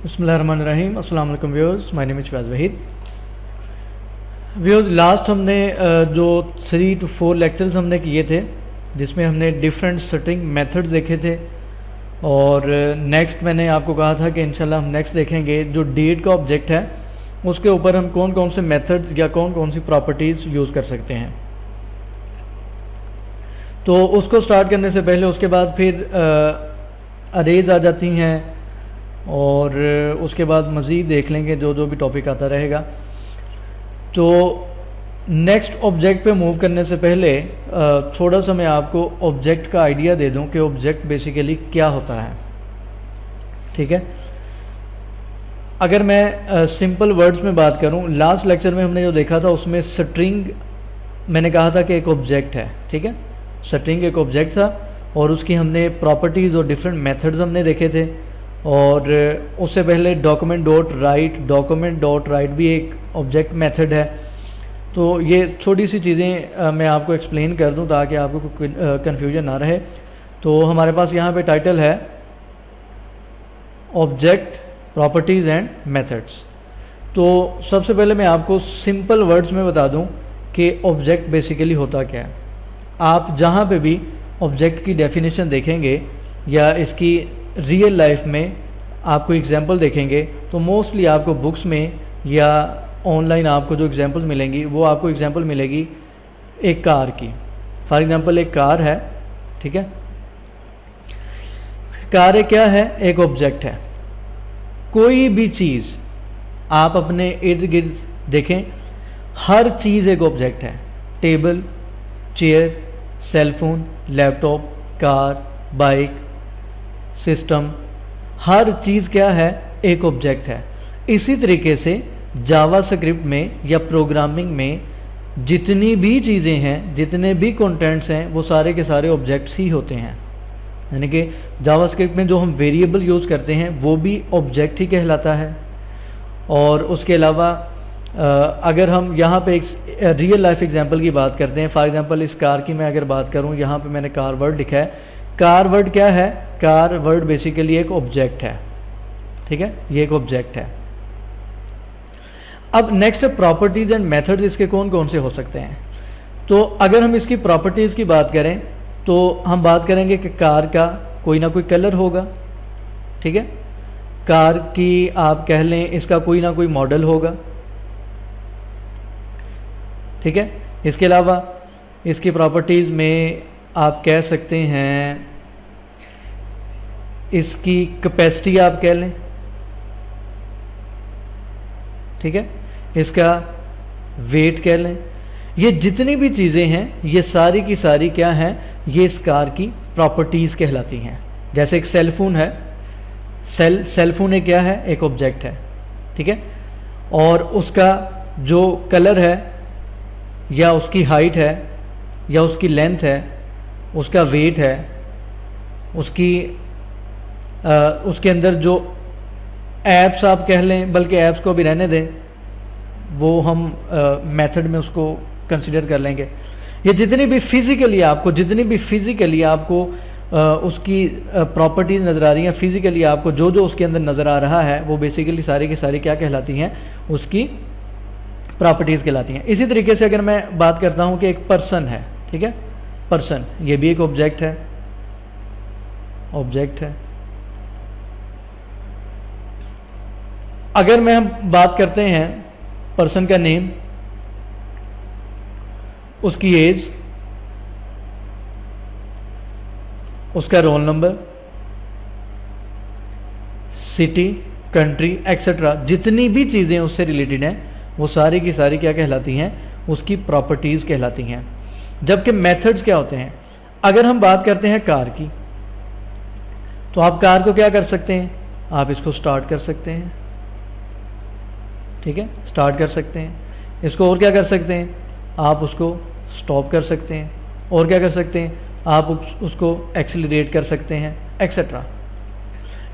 बिस्मिल्लाहिर्रहमानिर्रहीम। अस्सलाम वालेकुम viewers, my name is Faiz Waheed. Viewers, last हमने जो 3 to 4 लेक्चर्स हमने किए थे जिसमें हमने डिफरेंट सेटिंग मेथड्स देखे थे, और नेक्स्ट मैंने आपको कहा था कि इंशाल्लाह हम नेक्स्ट देखेंगे जो डेट का ऑब्जेक्ट है उसके ऊपर हम कौन कौन से मेथड्स या कौन कौन सी प्रॉपर्टीज़ यूज़ कर सकते हैं। तो उसको स्टार्ट करने से पहले उसके बाद फिर अरेज आ जाती हैं, और उसके बाद मज़ीद देख लेंगे जो जो भी टॉपिक आता रहेगा। तो नेक्स्ट ऑब्जेक्ट पे मूव करने से पहले थोड़ा सा मैं आपको ऑब्जेक्ट का आइडिया दे दूं कि ऑब्जेक्ट बेसिकली क्या होता है। ठीक है, अगर मैं सिंपल वर्ड्स में बात करूं, लास्ट लेक्चर में हमने जो देखा था उसमें स्ट्रिंग मैंने कहा था कि एक ऑब्जेक्ट है। ठीक है, स्ट्रिंग एक ऑब्जेक्ट था और उसकी हमने प्रॉपर्टीज़ और डिफरेंट मेथड्स हमने देखे थे। और उससे पहले डॉक्यूमेंट डॉट राइट भी एक ऑब्जेक्ट मेथड है। तो ये छोटी सी चीज़ें मैं आपको एक्सप्लेन कर दूं ताकि आपको कोई कन्फ्यूजन ना रहे। तो हमारे पास यहाँ पे टाइटल है ऑब्जेक्ट प्रॉपर्टीज़ एंड मेथड्स। तो सबसे पहले मैं आपको सिंपल वर्ड्स में बता दूं कि ऑब्जेक्ट बेसिकली होता क्या है। आप जहाँ पे भी ऑब्जेक्ट की डेफिनेशन देखेंगे या इसकी रियल लाइफ में आपको एग्जांपल देखेंगे तो मोस्टली आपको बुक्स में या ऑनलाइन आपको जो एग्जांपल्स मिलेंगी वो आपको एग्जांपल मिलेगी एक कार की। फॉर एग्जांपल एक कार है, ठीक है, कार एक क्या है, एक ऑब्जेक्ट है। कोई भी चीज़ आप अपने इर्द गिर्द देखें, हर चीज़ एक ऑब्जेक्ट है। Table, chair, cellphone, laptop, car, bike, system, हर चीज़ क्या है, एक ऑब्जेक्ट है। इसी तरीके से जावास्क्रिप्ट में या प्रोग्रामिंग में जितनी भी चीज़ें हैं, जितने भी कंटेंट्स हैं, वो सारे के सारे ऑब्जेक्ट्स ही होते हैं। यानी कि जावास्क्रिप्ट में जो हम वेरिएबल यूज़ करते हैं वो भी ऑब्जेक्ट ही कहलाता है। और उसके अलावा अगर हम यहाँ पे एक रियल लाइफ एग्जांपल की बात करते हैं, फॉर एग्जांपल इस कार की मैं अगर बात करूँ, यहाँ पे मैंने कार वर्ड लिखा है। कार वर्ड क्या है, कार वर्ड बेसिकली एक ऑब्जेक्ट है। ठीक है, ये एक ऑब्जेक्ट है। अब नेक्स्ट है प्रॉपर्टीज एंड मेथड्स। इसके कौन कौन से हो सकते हैं। तो अगर हम इसकी प्रॉपर्टीज़ की बात करें तो हम बात करेंगे कि कार का कोई ना कोई कलर होगा। ठीक है, कार की आप कह लें इसका कोई ना कोई मॉडल होगा। ठीक है, इसके अलावा इसकी प्रॉपर्टीज़ में आप कह सकते हैं इसकी कैपेसिटी आप कह लें। ठीक है, इसका वेट कह लें। ये जितनी भी चीज़ें हैं ये सारी की सारी क्या हैं, ये इस कार की प्रॉपर्टीज़ कहलाती हैं। जैसे एक सेलफोन है, सेलफोन एक क्या है, एक ऑब्जेक्ट है। ठीक है, और उसका जो कलर है या उसकी हाइट है या उसकी लेंथ है, उसका वेट है, उसके अंदर जो ऐप्स आप कह लें, बल्कि ऐप्स को भी रहने दें, वो हम मेथड में उसको कंसिडर कर लेंगे। ये जितनी भी फिज़िकली आपको उसकी प्रॉपर्टीज़ नज़र आ रही हैं, फिज़िकली आपको जो जो उसके अंदर नज़र आ रहा है वो बेसिकली सारी की सारी क्या कहलाती हैं, उसकी प्रॉपर्टीज़ कहलाती हैं। इसी तरीके से अगर मैं बात करता हूँ कि एक पर्सन है, ठीक है, पर्सन ये भी एक ऑब्जेक्ट है, अगर मैं हम बात करते हैं पर्सन का नेम, उसकी एज, उसका roll number, city, country etcetera, जितनी भी चीज़ें उससे रिलेटेड हैं वो सारी की सारी क्या कहलाती हैं, उसकी प्रॉपर्टीज़ कहलाती हैं। जबकि मेथड्स क्या होते हैं। अगर हम बात करते हैं कार की, तो आप कार को क्या कर सकते हैं, आप इसको स्टार्ट कर सकते हैं। ठीक है, स्टार्ट कर सकते हैं इसको। और क्या कर सकते हैं, आप उसको स्टॉप कर सकते हैं। और क्या कर सकते हैं, आप उसको एक्सीलरेट कर सकते हैं एक्सेट्रा।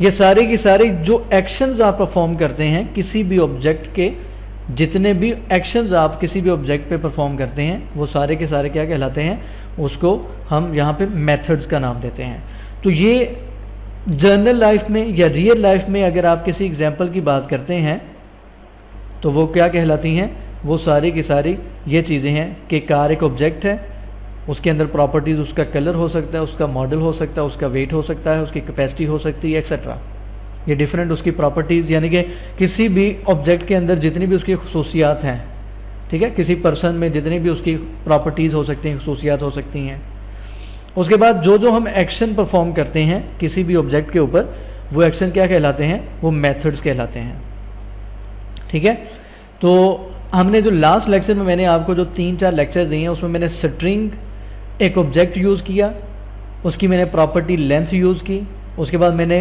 ये सारे की सारी जो एक्शंस आप परफॉर्म करते हैं किसी भी ऑब्जेक्ट के, जितने भी एक्शंस आप किसी भी ऑब्जेक्ट पे परफॉर्म करते हैं वो सारे के सारे क्या कहलाते हैं, उसको हम यहाँ पे मेथड्स का नाम देते हैं। तो ये जर्नल लाइफ में या रियल लाइफ में अगर आप किसी एग्जाम्पल की बात करते हैं तो वो क्या कहलाती हैं, वो सारी की सारी ये चीज़ें हैं कि कार एक ऑब्जेक्ट है, उसके अंदर प्रॉपर्टीज़, उसका कलर हो सकता है, उसका मॉडल हो सकता है, उसका वेट हो सकता है, उसकी कैपेसिटी हो सकती है, एक्सेट्रा। ये डिफरेंट उसकी प्रॉपर्टीज़, यानी कि किसी भी ऑब्जेक्ट के अंदर जितनी भी उसकी खसूसियात हैं, ठीक है, किसी पर्सन में जितनी भी उसकी प्रॉपर्टीज़ हो सकती हैं, खसूसियात हो सकती हैं। उसके बाद जो जो हम एक्शन परफॉर्म करते हैं किसी भी ऑब्जेक्ट के ऊपर, वो एक्शन क्या कहलाते हैं, वो मेथड्स कहलाते हैं। ठीक है, तो हमने जो लास्ट लेक्चर में मैंने आपको जो 3-4 लेक्चर दिए हैं उसमें मैंने स्ट्रिंग एक ऑब्जेक्ट यूज़ किया, उसकी मैंने प्रॉपर्टी लेंथ यूज़ की, उसके बाद मैंने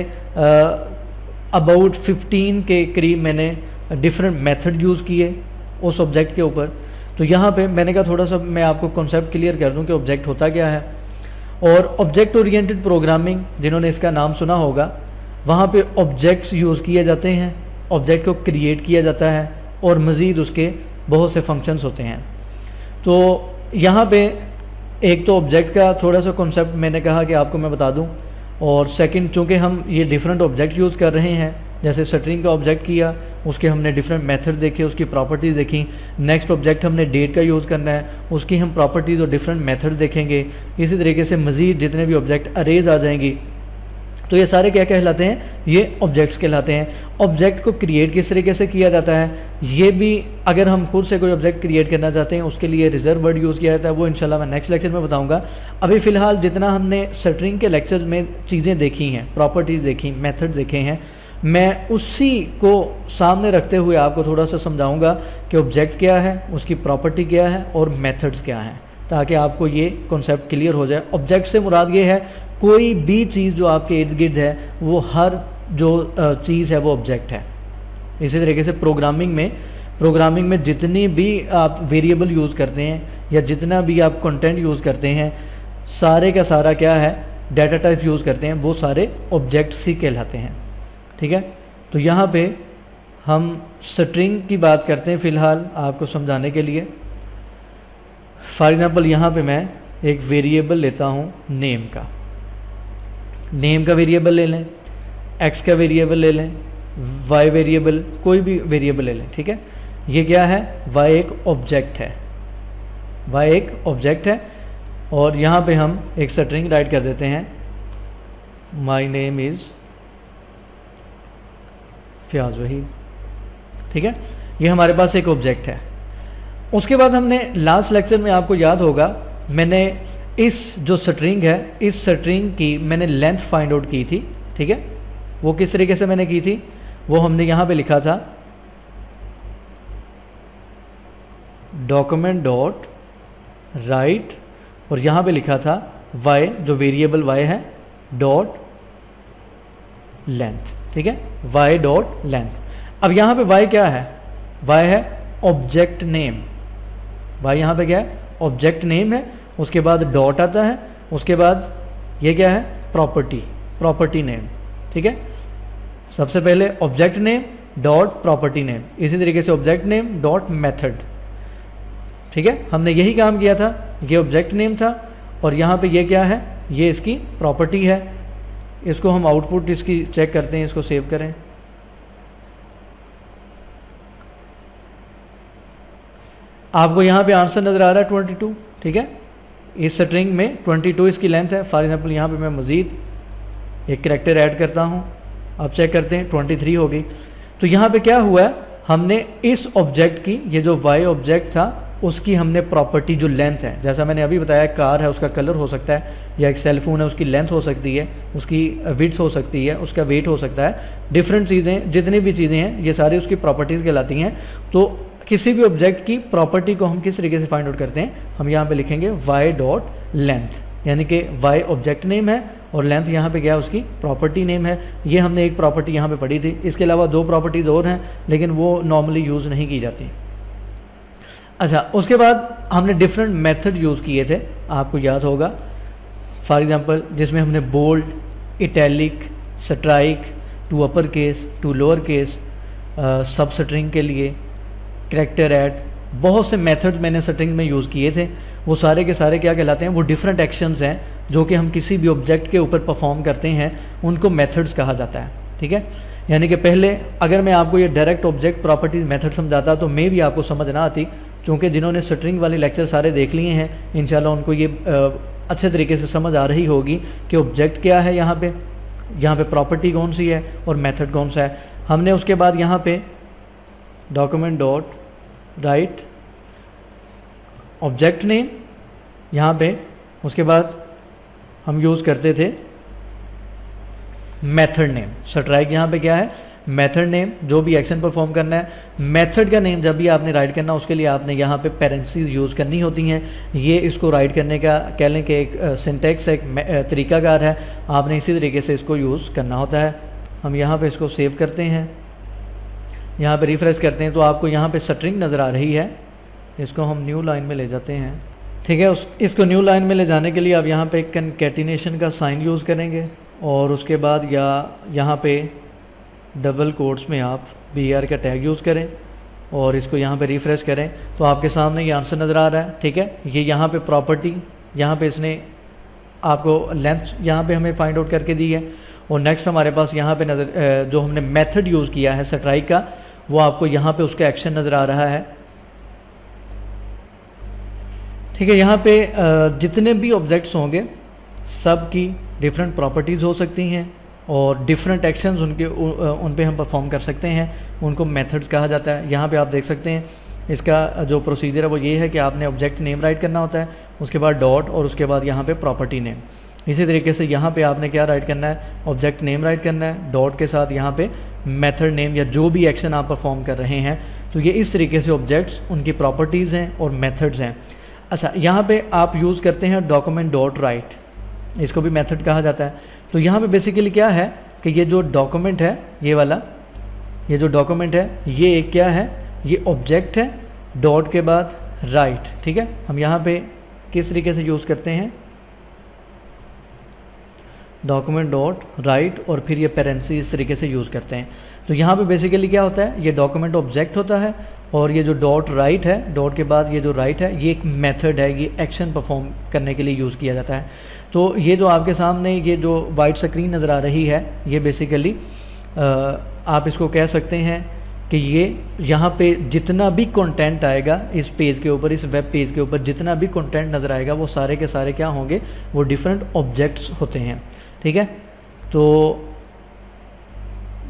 अबाउट 15 के करीब मैंने डिफरेंट मेथड यूज़ किए उस ऑब्जेक्ट के ऊपर। तो यहाँ पे मैंने कहा थोड़ा सा मैं आपको कॉन्सेप्ट क्लियर कर दूँ कि ऑब्जेक्ट होता क्या है। और ऑब्जेक्ट ओरिएंटेड प्रोग्रामिंग जिन्होंने इसका नाम सुना होगा, वहाँ पे ऑब्जेक्ट्स यूज़ किए जाते हैं, ऑब्जेक्ट को क्रिएट किया जाता है और मज़ीद उसके बहुत से फंक्शंस होते हैं। तो यहाँ पे एक तो ऑब्जेक्ट का थोड़ा सा कॉन्सेप्ट मैंने कहा कि आपको मैं बता दूँ, और सेकंड चूँकि हम ये डिफरेंट ऑब्जेक्ट यूज़ कर रहे हैं, जैसे स्ट्रिंग का ऑब्जेक्ट किया, उसके हमने डिफरेंट मेथड देखे, उसकी प्रॉपर्टीज़ देखी। नेक्स्ट ऑब्जेक्ट हमने डेट का यूज़ करना है, उसकी हम प्रॉपर्टीज़ और डिफरेंट मेथड देखेंगे। इसी तरीके से मज़ीद जितने भी ऑब्जेक्ट अरेज आ जाएंगी, तो ये सारे क्या कहलाते हैं, ये ऑब्जेक्ट्स कहलाते हैं। ऑब्जेक्ट को क्रिएट किस तरीके से किया जाता है, ये भी अगर हम खुद से कोई ऑब्जेक्ट क्रिएट करना चाहते हैं उसके लिए रिजर्व वर्ड यूज़ किया जाता है, वो इंशाल्लाह मैं नेक्स्ट लेक्चर में बताऊंगा। अभी फ़िलहाल जितना हमने स्ट्रिंग के लेक्चर में चीज़ें देखी हैं, प्रॉपर्टीज़ देखी, मेथड देखे हैं, मैं उसी को सामने रखते हुए आपको थोड़ा सा समझाऊंगा कि ऑब्जेक्ट क्या है, उसकी प्रॉपर्टी क्या है और मेथड्स क्या हैं, ताकि आपको ये कॉन्सेप्ट क्लियर हो जाए। ऑब्जेक्ट से मुराद ये है कोई भी चीज़ जो आपके इर्द गिर्द है, वो हर जो चीज़ है वो ऑब्जेक्ट है। इसी तरीके से प्रोग्रामिंग में जितनी भी आप वेरिएबल यूज़ करते हैं या जितना भी आप कंटेंट यूज़ करते हैं, सारे का सारा क्या है, डाटा टाइप यूज़ करते हैं, वो सारे ऑब्जेक्ट्स ही कहलाते हैं। ठीक है, तो यहाँ पे हम स्ट्रिंग की बात करते हैं फ़िलहाल आपको समझाने के लिए। फॉर एग्ज़ाम्पल यहाँ पे मैं एक वेरिएबल लेता हूँ नेम का, नेम का वेरिएबल ले लें, एक्स का वेरिएबल ले लें, वाई वेरिएबल, कोई भी वेरिएबल ले लें। ठीक है, ये क्या है, वाई एक ऑब्जेक्ट है, वाई एक ऑब्जेक्ट है। और यहाँ पे हम एक स्ट्रिंग राइट कर देते हैं, my name is Fayaz Waheed. ठीक है, ये हमारे पास एक ऑब्जेक्ट है। उसके बाद हमने लास्ट लेक्चर में, आपको याद होगा, मैंने इस जो स्ट्रिंग है, इस स्ट्रिंग की मैंने लेंथ फाइंड आउट की थी। ठीक है, वो किस तरीके से मैंने की थी, वो हमने यहाँ पे लिखा था डॉक्यूमेंट डॉट राइट, और यहाँ पे लिखा था वाई, जो वेरिएबल वाई है, डॉट लेंथ। ठीक है, वाई डॉट लेंथ। अब यहाँ पे वाई क्या है, वाई है ऑब्जेक्ट नेम, वाई यहाँ पे क्या है, ऑब्जेक्ट नेम है। उसके बाद डॉट आता है, उसके बाद ये क्या है, प्रॉपर्टी नेम। ठीक है, सबसे पहले object name dot property name, इसी तरीके से ऑब्जेक्ट नेम डॉट मेथड। ठीक है, हमने यही काम किया था, ये ऑब्जेक्ट नेम था और यहाँ पे ये क्या है, ये इसकी प्रॉपर्टी है। इसको हम आउटपुट इसकी चेक करते हैं, इसको सेव करें। आपको यहाँ पे आंसर नज़र आ रहा है 22। ठीक है, इस स्ट्रिंग में 22 इसकी लेंथ है। फॉर एग्जांपल यहाँ पे मैं मज़ीद एक करैक्टर ऐड करता हूँ, अब चेक करते हैं 23 हो गई। तो यहाँ पे क्या हुआ है, हमने इस ऑब्जेक्ट की, ये जो वाई ऑब्जेक्ट था, उसकी हमने प्रॉपर्टी जो लेंथ है, जैसा मैंने अभी बताया, कार है उसका कलर हो सकता है, या एक सेल फोन है उसकी लेंथ हो सकती है, उसकी विड्थ हो सकती है, उसका वेट हो सकता है, डिफरेंट चीज़ें, जितनी भी चीज़ें हैं ये सारी उसकी प्रॉपर्टीज़ कहलाती हैं। तो किसी भी ऑब्जेक्ट की प्रॉपर्टी को हम किस तरीके से फाइंड आउट करते हैं, हम यहाँ पे लिखेंगे वाई डॉट लेंथ, यानी कि वाई ऑब्जेक्ट नेम है और लेंथ यहाँ पे क्या, उसकी प्रॉपर्टी नेम है। ये हमने एक प्रॉपर्टी यहाँ पे पढ़ी थी, इसके अलावा 2 प्रॉपर्टीज़ और हैं लेकिन वो नॉर्मली यूज़ नहीं की जाती। अच्छा, उसके बाद हमने डिफरेंट मेथड यूज़ किए थे, आपको याद होगा। फॉर एग्ज़ाम्पल जिसमें हमने bold, italic, strike, to upper case, to lower case, substring के लिए करैक्टर ऐड, बहुत से मेथड्स मैंने स्ट्रिंग में यूज़ किए थे। वो सारे के सारे क्या कहलाते हैं, वो डिफरेंट एक्शंस हैं जो कि हम किसी भी ऑब्जेक्ट के ऊपर परफॉर्म करते हैं उनको मेथड्स कहा जाता है। ठीक है, यानी कि पहले अगर मैं आपको ये डायरेक्ट ऑब्जेक्ट प्रॉपर्टीज मेथड समझाता तो मे भी आपको समझ ना आती, क्योंकि जिन्होंने स्ट्रिंग वाले लेक्चर सारे देख लिए हैं इंशाल्लाह उनको ये अच्छे तरीके से समझ आ रही होगी कि ऑब्जेक्ट क्या है, यहाँ पे प्रॉपर्टी कौन सी है और मेथड कौन सा है। हमने उसके बाद यहाँ पे document dot right object name, यहाँ पे उसके बाद हम यूज़ करते थे मेथड नेम। स्ट्राइक यहाँ पे क्या है, मेथड नेम, जो भी एक्शन परफॉर्म करना है। मेथड का नेम जब भी आपने राइट करना उसके लिए आपने यहाँ पे पेरेंसीज यूज़ करनी होती हैं। ये इसको राइट करने का कह लें कि एक सिंटैक्स, एक तरीकाकार है, आपने इसी तरीके से इसको यूज़ करना होता है। हम यहाँ पे इसको सेव करते हैं, यहाँ पे रिफ्रेश करते हैं तो आपको यहाँ पे स्ट्रिंग नज़र आ रही है। इसको हम न्यू लाइन में ले जाते हैं। ठीक है, इसको न्यू लाइन में ले जाने के लिए आप यहाँ पे कंकैटिनेशन का साइन यूज़ करेंगे और उसके बाद या यहाँ पे डबल कोट्स में आप BR का टैग यूज़ करें और इसको यहाँ पे रिफ़्रेश करें तो आपके सामने ये आंसर नज़र आ रहा है। ठीक है, ये यहाँ पे प्रॉपर्टी, यहाँ पे इसने आपको लेंथ यहाँ पे हमें फाइंड आउट करके दी है। और नेक्स्ट हमारे पास यहाँ पे नज़र जो हमने मेथड यूज़ किया है स्ट्राइक का, वो आपको यहाँ पे उसका एक्शन नज़र आ रहा है। ठीक है, यहाँ पे जितने भी ऑब्जेक्ट्स होंगे सब की डिफरेंट प्रॉपर्टीज़ हो सकती हैं और डिफरेंट एक्शंस उन पे हम परफॉर्म कर सकते हैं, उनको मेथड्स कहा जाता है। यहाँ पे आप देख सकते हैं इसका जो प्रोसीजर है वो ये है कि आपने ऑब्जेक्ट नेम राइट करना होता है, उसके बाद डॉट और उसके बाद यहाँ पे प्रॉपर्टी नेम। इसी तरीके से यहाँ पे आपने क्या राइट करना है, ऑब्जेक्ट नेम राइट करना है, डॉट के साथ यहाँ पे मेथड नेम या जो भी एक्शन आप परफॉर्म कर रहे हैं। तो ये इस तरीके से ऑब्जेक्ट्स, उनकी प्रॉपर्टीज़ हैं और मेथड्स हैं। अच्छा, यहाँ पे आप यूज़ करते हैं डॉक्यूमेंट डॉट राइट, इसको भी मेथड कहा जाता है। तो यहाँ पे बेसिकली क्या है कि ये जो डॉक्यूमेंट है, ये वाला, ये जो डॉक्यूमेंट है ये एक क्या है, ये ऑब्जेक्ट है, डॉट के बाद राइट। ठीक है, हम यहाँ पे किस तरीके से यूज़ करते हैं, डॉक्यूमेंट डॉट राइट और फिर ये पेरेंसी इस तरीके से यूज़ करते हैं। तो यहाँ पे बेसिकली क्या होता है, ये डॉक्यूमेंट ऑब्जेक्ट होता है और ये जो डॉट राइट है, डॉट के बाद ये जो राइट है, ये एक मेथड है, ये एक्शन परफॉर्म करने के लिए यूज़ किया जाता है। तो ये जो आपके सामने ये जो वाइट स्क्रीन नज़र आ रही है, ये बेसिकली आप इसको कह सकते हैं कि ये यहाँ पे जितना भी कंटेंट आएगा इस पेज के ऊपर, इस वेब पेज के ऊपर जितना भी कंटेंट नज़र आएगा वो सारे के सारे क्या होंगे, वो डिफरेंट ऑब्जेक्ट्स होते हैं। ठीक है, तो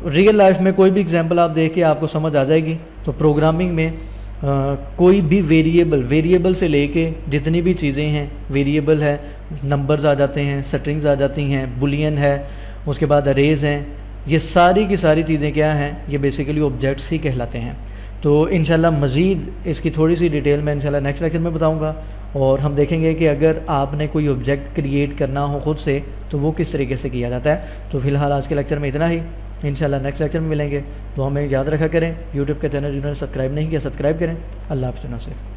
रियल लाइफ में कोई भी एग्जांपल आप देख के आपको समझ आ जाएगी। तो प्रोग्रामिंग में कोई भी वेरिएबल से लेके जितनी भी चीज़ें हैं, वेरिएबल है, नंबर्स आ जाते हैं, स्ट्रिंग्स आ जाती हैं, बुलियन है, उसके बाद अरेज हैं, ये सारी की सारी चीज़ें क्या हैं, ये बेसिकली ऑब्जेक्ट्स ही कहलाते हैं। तो इंशाल्लाह मज़ीद इसकी थोड़ी सी डिटेल में इंशाल्लाह नेक्स्ट लेक्चर में बताऊंगा और हम देखेंगे कि अगर आपने कोई ऑब्जेक्ट क्रिएट करना हो खुद से तो वो किस तरीके से किया जाता है। तो फिलहाल आज के लेक्चर में इतना ही, इंशाल्लाह नेक्स्ट लेक्चर में मिलेंगे। तो हमें याद रखा करें, यूट्यूब के चैनल जिन्होंने सब्सक्राइब नहीं किया सब्सक्राइब करें। अल्लाह हाफ़िज़।